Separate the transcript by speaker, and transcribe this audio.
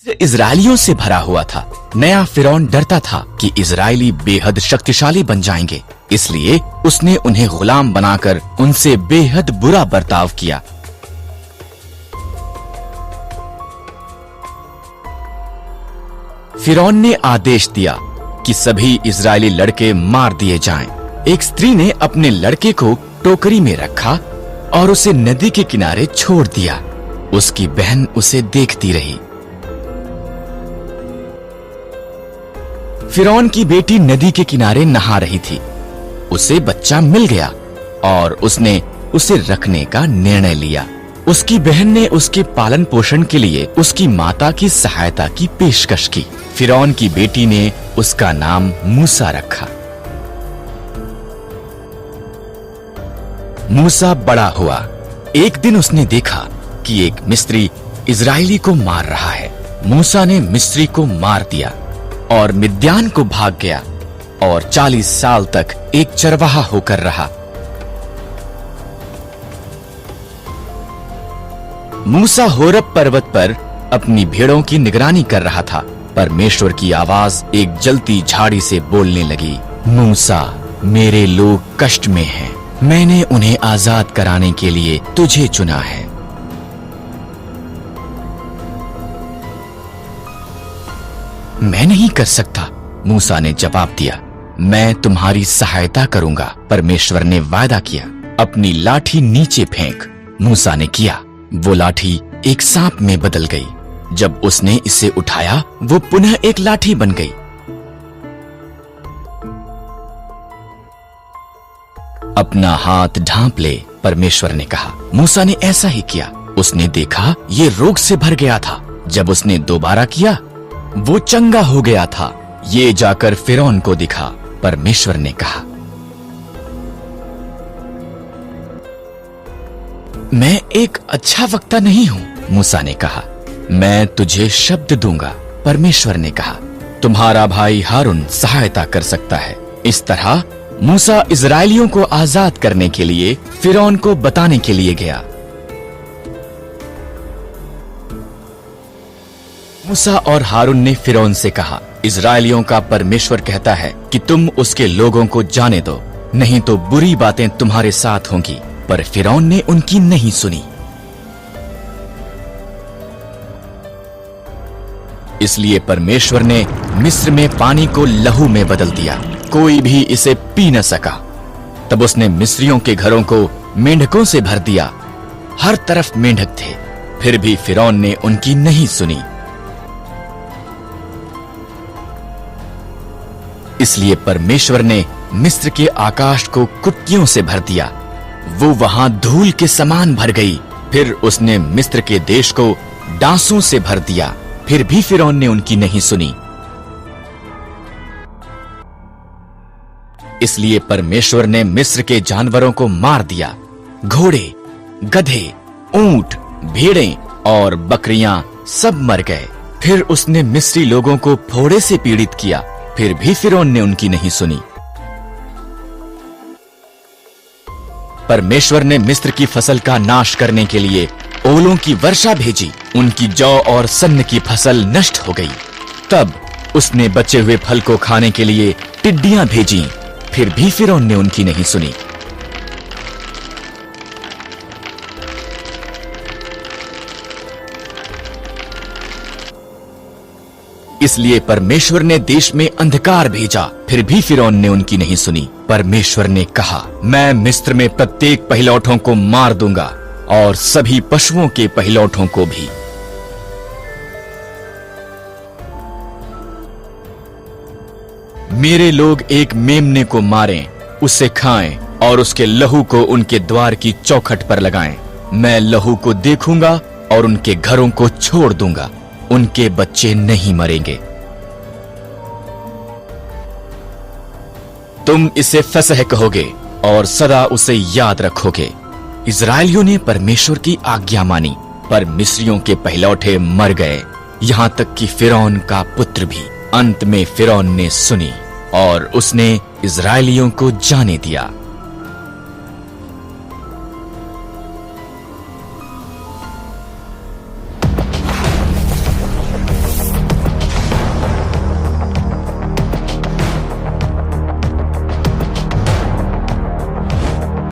Speaker 1: इजरायलियों से भरा हुआ था। नया फिरौन डरता था कि इजरायली बेहद शक्तिशाली बन जाएंगे, इसलिए उसने उन्हें गुलाम बनाकर उनसे बेहद बुरा बर्ताव किया। फिरौन ने आदेश दिया कि सभी इजरायली लड़के मार दिए जाएं। एक स्त्री ने अपने लड़के को टोकरी में रखा और उसे नदी के किनारे छोड़ दिया। उसकी बहन उसे देखती रही। फिरौन की बेटी नदी के किनारे नहा रही थी। उसे बच्चा मिल गया और उसने उसे रखने का निर्णय लिया। उसकी बहन ने उसके पालन पोषण के लिए उसकी माता की सहायता की पेशकश की। फिरौन की बेटी ने उसका नाम मूसा रखा। मूसा बड़ा हुआ। एक दिन उसने देखा कि एक मिस्री इजरायली को मार रहा है। मूसा ने मिस्री को मार दिया और मिद्यान को भाग गया और 40 साल तक एक चरवाहा होकर रहा। मूसा होरब पर्वत पर अपनी भेड़ों की निगरानी कर रहा था। परमेश्वर की आवाज एक जलती झाड़ी से बोलने लगी, मूसा, मेरे लोग कष्ट में हैं। मैंने उन्हें आजाद कराने के लिए तुझे चुना है। मैं नहीं कर सकता, मूसा ने जवाब दिया। मैं तुम्हारी सहायता करूंगा, परमेश्वर ने वादा किया। अपनी लाठी नीचे फेंक। मूसा ने किया। वो लाठी एक सांप में बदल गई। जब उसने इसे उठाया, वो पुनः एक लाठी बन गई। अपना हाथ ढांप ले, परमेश्वर ने कहा। मूसा ने ऐसा ही किया। उसने देखा ये रोग से भर गया था। जब उसने दोबारा किया, वो चंगा हो गया था। ये जाकर फिरौन को दिखा। परमेश्वर ने कहा, मैं एक अच्छा वक्ता नहीं हूं। मूसा ने कहा, मैं तुझे शब्द दूंगा। परमेश्वर ने कहा, तुम्हारा भाई हारून सहायता कर सकता है। इस तरह मूसा इजरायलियों को आजाद करने के लिए फिरौन को बताने के लिए गया। मूसा और हारून ने फिरौन से कहा, इजरायलियों का परमेश्वर कहता है कि तुम उसके लोगों को जाने दो, नहीं तो बुरी बातें तुम्हारे साथ होंगी। पर फिरौन ने उनकी नहीं सुनी। इसलिए परमेश्वर ने मिस्र में पानी को लहू में बदल दिया। कोई भी इसे पी न सका। तब उसने मिस्रियों के घरों को मेंढकों से भर दिया। हर तरफ मेंढक थे, फिर भी फिरौन ने उनकी नहीं सुनी। इसलिए परमेश्वर ने मिस्र के आकाश को कुत्तियों से भर दिया। वो वहां धूल के समान भर गई। फिर उसने मिस्र के देश को डांसों से भर दिया। फिर भी फिरौन ने उनकी नहीं सुनी। इसलिए परमेश्वर ने मिस्र के जानवरों को मार दिया। घोड़े, गधे, ऊंट, भेड़ें और बकरियां सब मर गए। फिर उसने मिस्री लोगों को फोड़े से पीड़ित किया। फिर भी फिरौन ने उनकी नहीं सुनी। परमेश्वर ने मिस्र की फसल का नाश करने के लिए ओलों की वर्षा भेजी। उनकी जौ और सन्न की फसल नष्ट हो गई। तब उसने बचे हुए फल को खाने के लिए टिड्डियां भेजी। फिर भी फिरौन ने उनकी नहीं सुनी। इसलिए परमेश्वर ने देश में अंधकार भेजा। फिर भी फिरौन ने उनकी नहीं सुनी। परमेश्वर ने कहा, मैं मिस्र में प्रत्येक पहिलौठों को मार दूंगा और सभी पशुओं के पहिलौठों को भी। मेरे लोग एक मेमने को मारें, उसे खाएं और उसके लहू को उनके द्वार की चौखट पर लगाएं। मैं लहू को देखूंगा और उनके घरों को छोड़ दूंगा। उनके बच्चे नहीं मरेंगे। तुम इसे फसह कहोगे और सदा उसे याद रखोगे। इजरायलियों ने परमेश्वर की आज्ञा मानी, पर मिस्रियों के पहिलौठे मर गए, यहाँ तक कि फिरौन का पुत्र भी। अंत में फिरौन ने सुनी और उसने इजरायलियों को जाने दिया।